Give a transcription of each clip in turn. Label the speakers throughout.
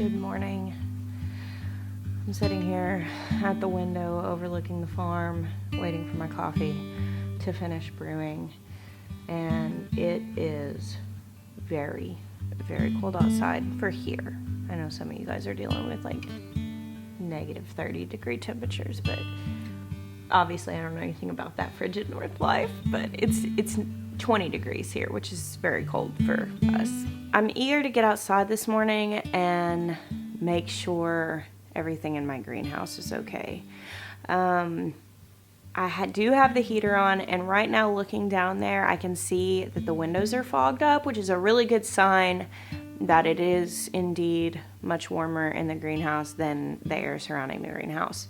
Speaker 1: Good morning. I'm sitting here at the window overlooking the farm, waiting for my coffee to finish brewing, and it is very, very cold outside for here. I know some of you guys are dealing with like negative 30-degree temperatures, but obviously I don't know anything about that frigid north life, but it's 20 degrees here, which is very cold for us. I'm eager to get outside this morning and make sure everything in my greenhouse is okay. I do have the heater on, and right now looking down there, I can see that the windows are fogged up, which is a really good sign that it is indeed much warmer in the greenhouse than the air surrounding the greenhouse.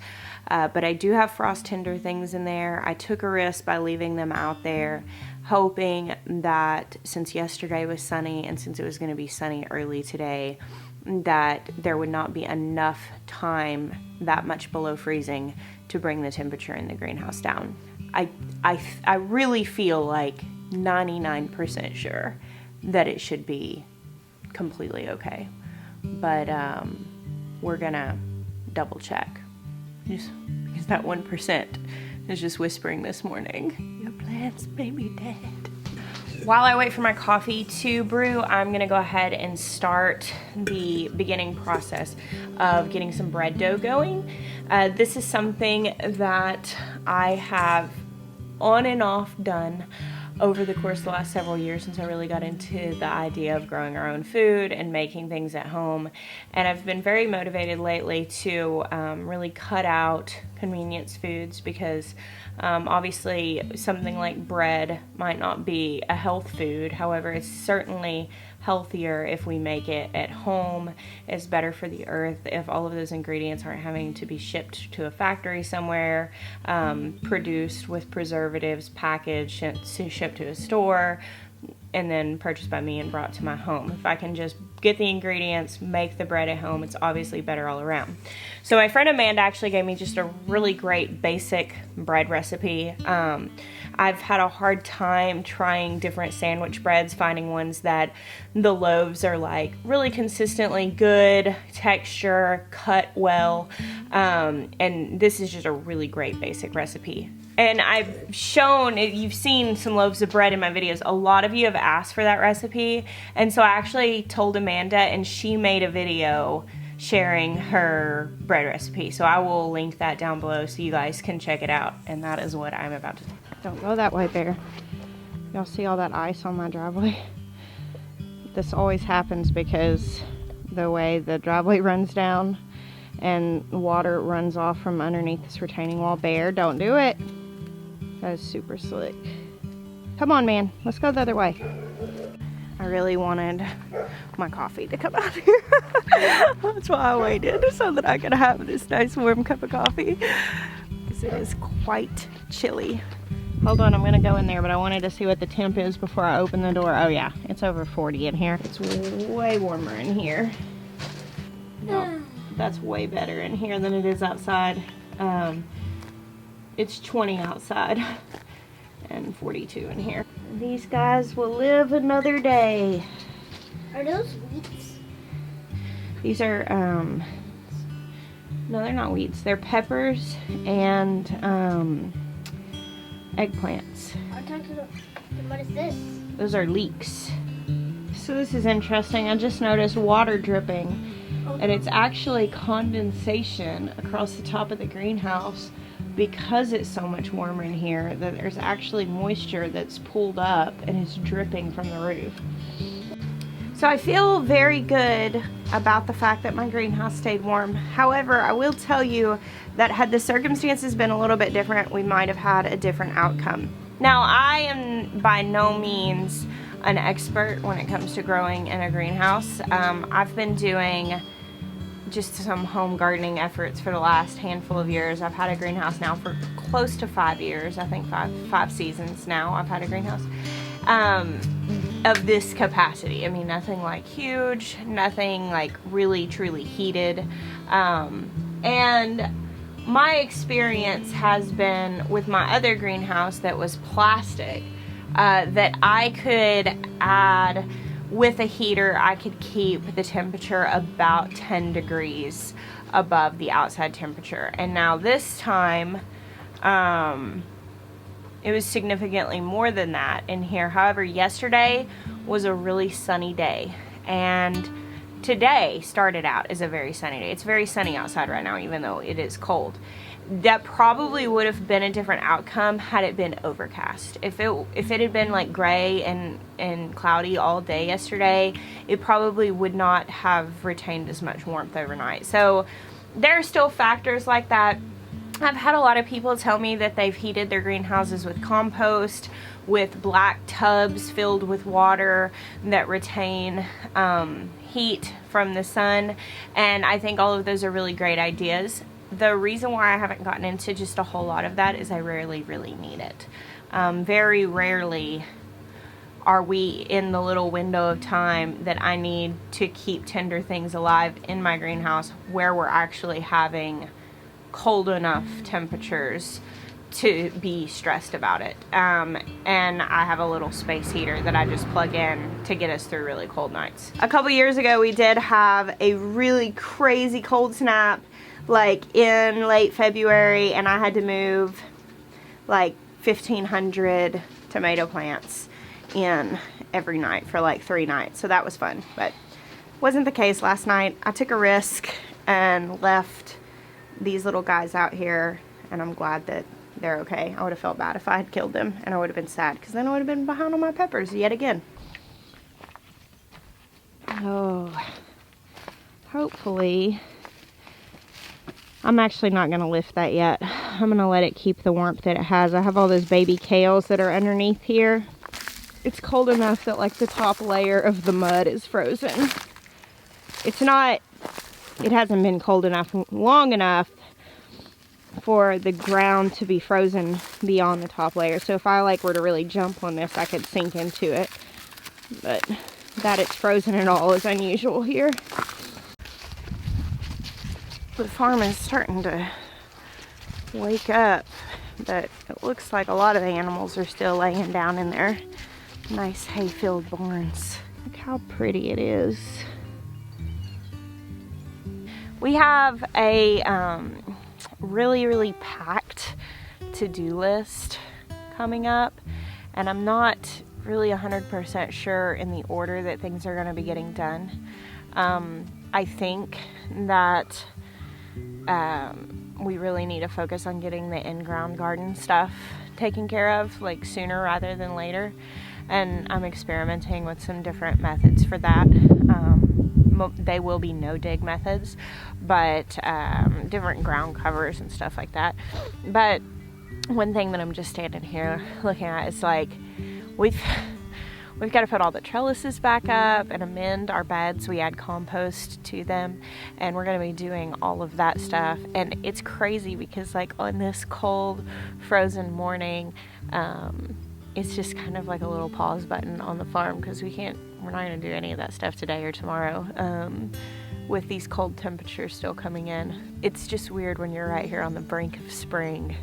Speaker 1: But I do have frost tinder things in there. I took a risk by leaving them out there, hoping that since yesterday was sunny and since it was going to be sunny early today, that there would not be enough time that much below freezing to bring the temperature in the greenhouse down. I really feel like 99% sure that it should be completely okay, but we're gonna double check, just because that 1% is just whispering this morning, your plants may be dead. While I wait for my coffee to brew, I'm gonna go ahead and start the beginning process of getting some bread dough going. This is something that I have on and off done over the course of the last several years since I really got into the idea of growing our own food and making things at home. And I've been very motivated lately to really cut out convenience foods, because obviously something like bread might not be a health food. However, it's certainly healthier if we make it at home. It's better for the earth if all of those ingredients aren't having to be shipped to a factory somewhere, produced with preservatives, packaged, shipped to a store, and then purchased by me and brought to my home. If I can just get the ingredients, make the bread at home, it's obviously better all around. So my friend Amanda actually gave me just a really great basic bread recipe. I've had a hard time trying different sandwich breads, finding ones that the loaves are like really consistently good texture, cut well, and this is just a really great basic recipe. And I've shown, you've seen some loaves of bread in my videos. A lot of you have asked for that recipe. And so I actually told Amanda, and she made a video sharing her bread recipe. So I will link that down below so you guys can check it out. And that is what I'm about to do. Don't go that way, Bear. Y'all see all that ice on my driveway? This always happens because the way the driveway runs down and water runs off from underneath this retaining wall. Bear, don't do it. That is super slick. Come on, man. Let's go the other way. I really wanted my coffee to come out here. That's why I waited, so that I could have this nice warm cup of coffee, because it is quite chilly. Hold on, I'm gonna go in there, but I wanted to see what the temp is before I open the door. Oh yeah, it's over 40 in here. It's way warmer in here. No, that's way better in here than it is outside. It's 20 outside and 42 in here. These guys will live another day.
Speaker 2: Are those weeds?
Speaker 1: These are, no, they're not weeds. They're peppers and eggplants.
Speaker 2: What is this?
Speaker 1: Those are leeks. So this is interesting. I just noticed water dripping, and it's actually condensation across the top of the greenhouse. Because it's so much warmer in here, that there's actually moisture that's pulled up and is dripping from the roof. So I feel very good about the fact that my greenhouse stayed warm. However, I will tell you that had the circumstances been a little bit different, we might have had a different outcome. Now, I am by no means an expert when it comes to growing in a greenhouse. I've been doing just some home gardening efforts for the last handful of years. I've had a greenhouse now for close to 5 years. I think five seasons now I've had a greenhouse of this capacity. I mean, nothing like huge, nothing like really truly heated, and my experience has been with my other greenhouse that was plastic, that I could add with a heater, I could keep the temperature about 10 degrees above the outside temperature. And now this time, it was significantly more than that in here. However, yesterday was a really sunny day, and today started out as a very sunny day. It's very sunny outside right now, even though it is cold. That probably would have been a different outcome had it been overcast. If it had been like gray and cloudy all day yesterday, it probably would not have retained as much warmth overnight. So there are still factors like that. I've had a lot of people tell me that they've heated their greenhouses with compost, with black tubs filled with water that retain heat from the sun, and I think all of those are really great ideas. The reason why I haven't gotten into just a whole lot of that is I rarely really need it. Very rarely are we in the little window of time that I need to keep tender things alive in my greenhouse where we're actually having cold enough temperatures to be stressed about it. And I have a little space heater that I just plug in to get us through really cold nights. A couple years ago, we did have a really crazy cold snap, like in late February, and I had to move like 1,500 tomato plants in every night for like 3 nights. So that was fun, but wasn't the case last night. I took a risk and left these little guys out here, and I'm glad that they're okay. I would have felt bad if I had killed them, and I would have been sad because then I would have been behind on my peppers yet again. Oh, hopefully. I'm actually not going to lift that yet. I'm going to let it keep the warmth that it has. I have all those baby kales that are underneath here. It's cold enough that like the top layer of the mud is frozen. It hasn't been cold enough long enough for the ground to be frozen beyond the top layer. So if I like were to really jump on this, I could sink into it. But that it's frozen at all is unusual here. The farm is starting to wake up, but it looks like a lot of the animals are still laying down in their nice hay-filled barns. Look how pretty it is. We have a really packed to-do list coming up, and I'm not really 100% sure in the order that things are going to be getting done. I think that we really need to focus on getting the in-ground garden stuff taken care of, like sooner rather than later, and I'm experimenting with some different methods for that. They will be no-dig methods, but different ground covers and stuff like that. But one thing that I'm just standing here looking at is like we've got to put all the trellises back up and amend our beds. We add compost to them, and we're going to be doing all of that stuff. And it's crazy because like on this cold, frozen morning, it's just kind of like a little pause button on the farm because we're not going to do any of that stuff today or tomorrow with these cold temperatures still coming in. It's just weird when you're right here on the brink of spring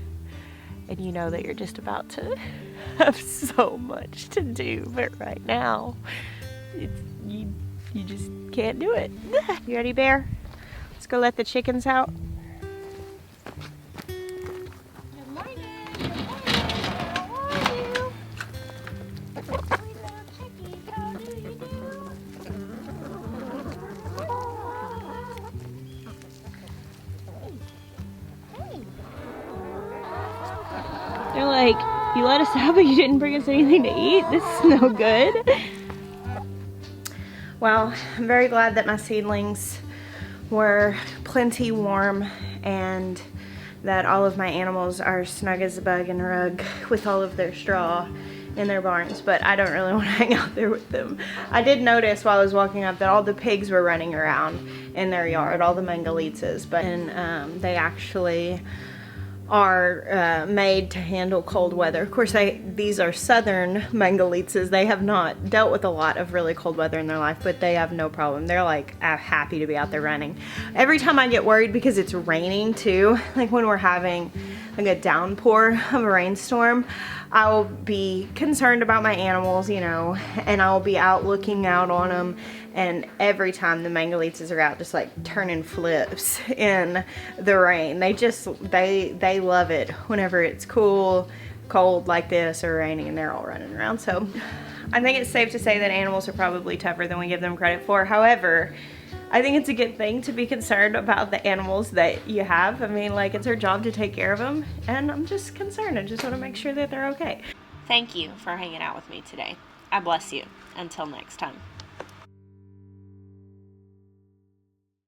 Speaker 1: and you know that you're just about to have so much to do, but right now you just can't do it. You ready, Bear? Let's go let the chickens out. They're like, you let us out, but you didn't bring us anything to eat? This is no good. Well, I'm very glad that my seedlings were plenty warm and that all of my animals are snug as a bug in a rug with all of their straw in their barns, but I don't really want to hang out there with them. I did notice while I was walking up that all the pigs were running around in their yard, all the mangalitas, but they actually are made to handle cold weather. Of course, these are southern mangalitas. They have not dealt with a lot of really cold weather in their life, but they have no problem. They're like happy to be out there running. Every time I get worried because it's raining too, like when we're having like a downpour of a rainstorm, I'll be concerned about my animals, you know, and I'll be out looking out on them, and every time the mangalitas are out just like turning flips in the rain. They love it whenever it's cold like this or raining, and they're all running around. So I think it's safe to say that animals are probably tougher than we give them credit for. However, I think it's a good thing to be concerned about the animals that you have. I mean, like, it's our job to take care of them, and I'm just concerned. I just want to make sure that they're okay. Thank you for hanging out with me today. I bless you. Until next time.